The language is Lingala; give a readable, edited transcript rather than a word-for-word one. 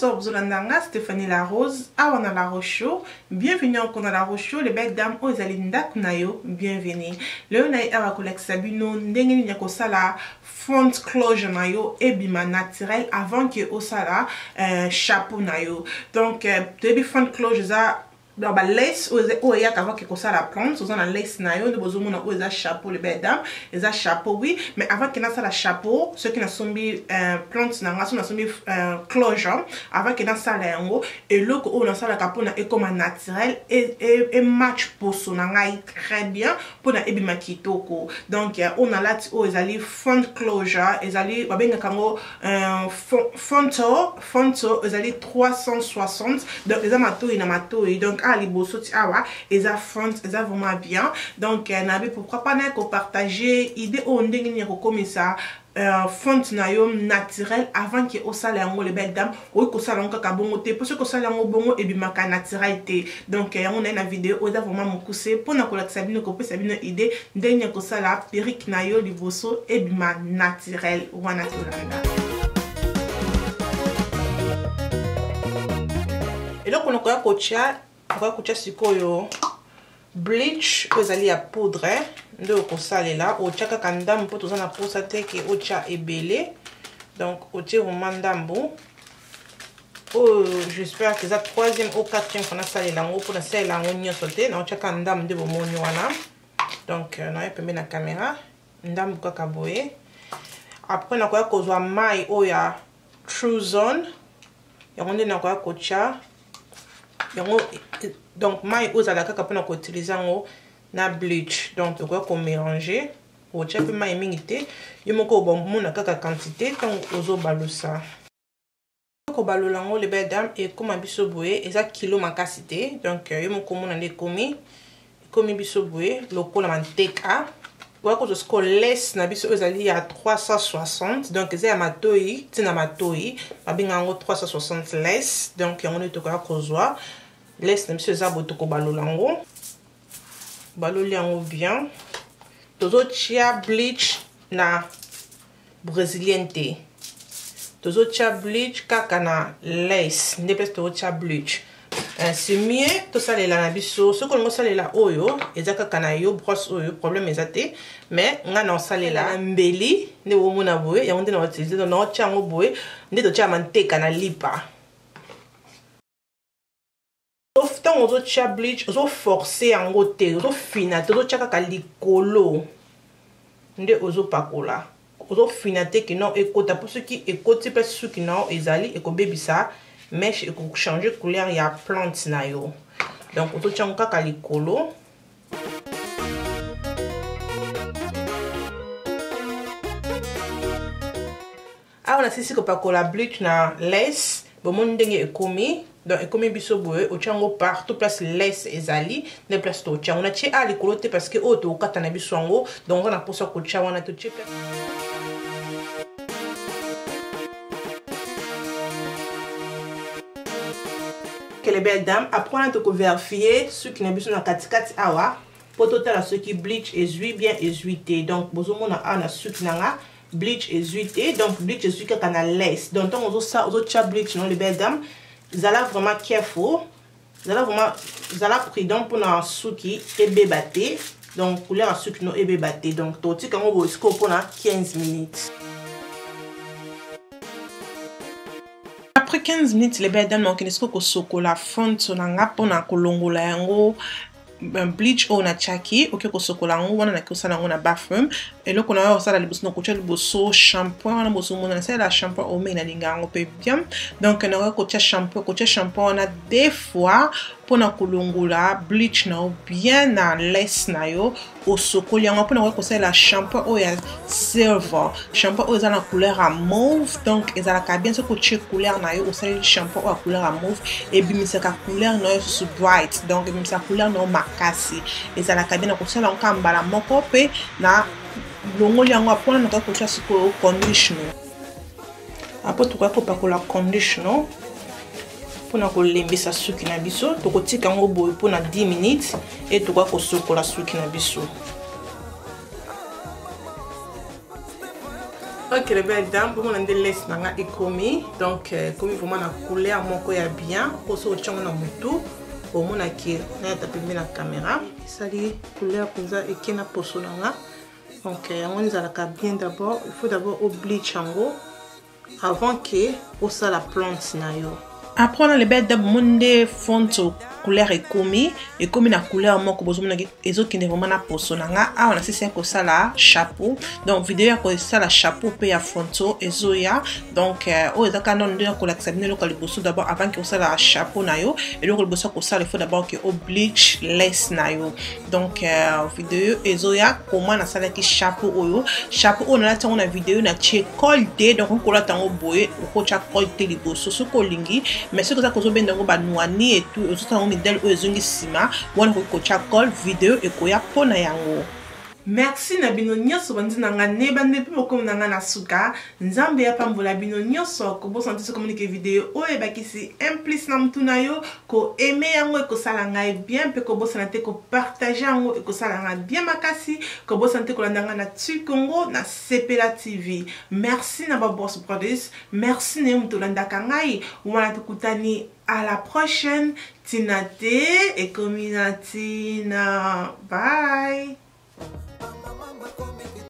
Bonsoir, Bzolandanga, Stéphanie Larose, Awana La Rocho. Bienvenue encore dans La Rocho, les belles dames, Ozalinda Kunayo, bienvenue. Le Naï Arakolek Sabino, Ndengeni Yakosala, front closure nayo, et bima naturel avant que Osala, chapeau nayo. Donc, début front closure, ça. Donc, lace ou ya avant que ça la plante, on a lace nayo, nous besoin mon ou chapeau les belles dames, les chapeau oui, mais avant qu'il n'a ça la chapeau, ceux qui n'a sombi plante n'a pas sombi closure, avant qu'il n'a ça la yango et l'autre où n'a ça la capot na comme naturel et match pour son ngai très bien pour na ebima kitoko. Donc on a là où ils allaient front closure, ils allaient babenga kango fonto, ils allaient 360 donc les amateurs na matoi donc les beaux sauts awa et ça front et ça vraiment bien donc nabi pourquoi pas ne partager idée on ndengini ko comme ça font nayo naturel avant que au salaire les belles dames ou ko salon ka bongo te parce que salaire bongo et bimaka naturalité donc on a une vidéo on a vraiment mokusé pour na ko la sabine ko pe sabine idée ndenya ko sala perruque nayo liboso et bima naturel ou naturel. Et donc on a kocha sikoyo bleach ozali ya poudre nde okosalela otiaka kandambu mpo toza na posa te ke otia ebele donc otie vraiment ndambu oyo j'espère que eza 3e ou 4e fo nasalela yango mpo nasalela yango nyonso te na otiaka ndambu nde bomoni wana donc naye pembe na caméra ndambu kaka boye après nakoya kozwa mai oyo ya True Zone yango nde nakoya kotia yango donc mai ozala kaka pona ko utiliser ngo na bleach donc tu dois mélanger o tia pe mai mingi te yo moko bon mona kaka quantité donc ozo balusa ko balula ngo le belle dame et comme biso boye eza kilo makasité donc yo moko mona le komi biso boye lokola manteka wa ko zo less na biso ezali ya 360 donc eza ya matoi tina matoi babinga ngo 360 less donc yango ne to ka kozwa laisse monsieur Zabo toko balolango baloliango bien tozo chia bleach na brésilien te tozo chia bleach kaka na lace ndepes to chia bleach c'est mieux to salela na biso ce qu'on salela oyo ezaka kana yo brosse oyo problème ezate mais nga na salela mbeli ne wo mona boye ya onde na utiliser na chia ngo boye nde to chia manteka na lipa. On doit chia bleach, on doit forcer en côté, on doit finir, on doit chia kaka likolo, nde ozo pakola, on doit finir que non écoute pour ceux qui écoutent c'est pas ceux qui non ezali et ko baby ça, mais il faut changer couleur il y a plante na yo, donc on doit chia kaka likolo. Ah on a ceci que pakola bleach na lace, bon mon ndenge ekomi. Donc comme biso boye o chango partout place laisse ezali ne place to chango na chi ali kolote parce que o to kata na biso ngo donc on a pour ça ko chango na to chi que les belles dames après on a to vérifier ceux qui na biso na katikati awa pour total ceux qui bleach ezui bien ezuité donc bozo mona ana ceux qui nanga bleach ezuité donc bleach ezui ka na laisse donc on ça on cha bleach non les belles dames zala vraiment careful zala prudent pour na suki ebe baté donc couleur suki no ebe baté donc toti kango bo sco pour na 15 minutes. Après 15 minutes les belles dames donc nesko ko sokola fond sonanga pona kolongola yango bleach o na chaki ok ko sokola ngo wana na kosala ngo na bathroom et là qu'on a ça la bosse no ko chali bosso shampoing na bosso mona c'est la shampoing o me na linga ngo pe bien donc na ko shampoing na des fois pona kolongola bleach na bien na lace na yo o sokoli yango pona ko la shampoing o ya silver shampoing o za na couleur à mauve donc ezala ka bien ce ko couleur na yo o sala shampoing à couleur à mauve et bimisa ka couleur no so bright donc bimisa couleur no makasi ezala ka bien na ko sala nkamba moko pe na longoli yango apona na ko tia siko conditioner après to ko pakola conditioner pona ko lembisa suki na biso to ko tika ngo boy pona 10 minutes et to ko sokola suki na biso. Ok que le bel dame pour mon laisse nanga ekomi donc comme vraiment na couleur moko ya bien pour so tchongo na mutu au mona ki na tapé na caméra sali couleur pour ça et qui na poso nanga donc on les a la bien d'abord il faut d'abord au bleach yango avant que au ça la plante na yo après on a le bel dame monde fonto couleur ekomi na couleur moko bozomona ezokende vraiment na poso nanga a on a sisi ko sala chapeau donc vidéo ya ko sala chapeau pe ya fronto ezoya donc o ezaka non de ko lakisa bino ko liboso d'abord avant que sala chapeau na yo et donc liboso ko sala il faut d'abord que au bleach lace na yo donc vidéo ezoya comment na sala ki chapeau oyo chapeau on a tango na vidéo na che colté donc on la tango boye ko cha colté liboso so ko lingi mais ce que ça ko zo benda ngo ba noani et tout modèle ozungi sima wana ko cha call vidéo e ko ya pona yango. Merci na bino nyonso bandi nanga neba nepe bokomi nanga na suka nzambe ya pambola bino nyonso ko bo santi so communiquer vidéo o e bakisi implice na mutuna yo ko aimer yango e ko sala ngai bien pe ko bo santé ko partager yango e ko sala ngai bien makasi ko bo santé ko landanga na Tukongo na Sepela TV. Merci na ba boss produce, merci ne mutolanda kangai wana tukutani à la prochaine Tinate et Kominatina. Bye.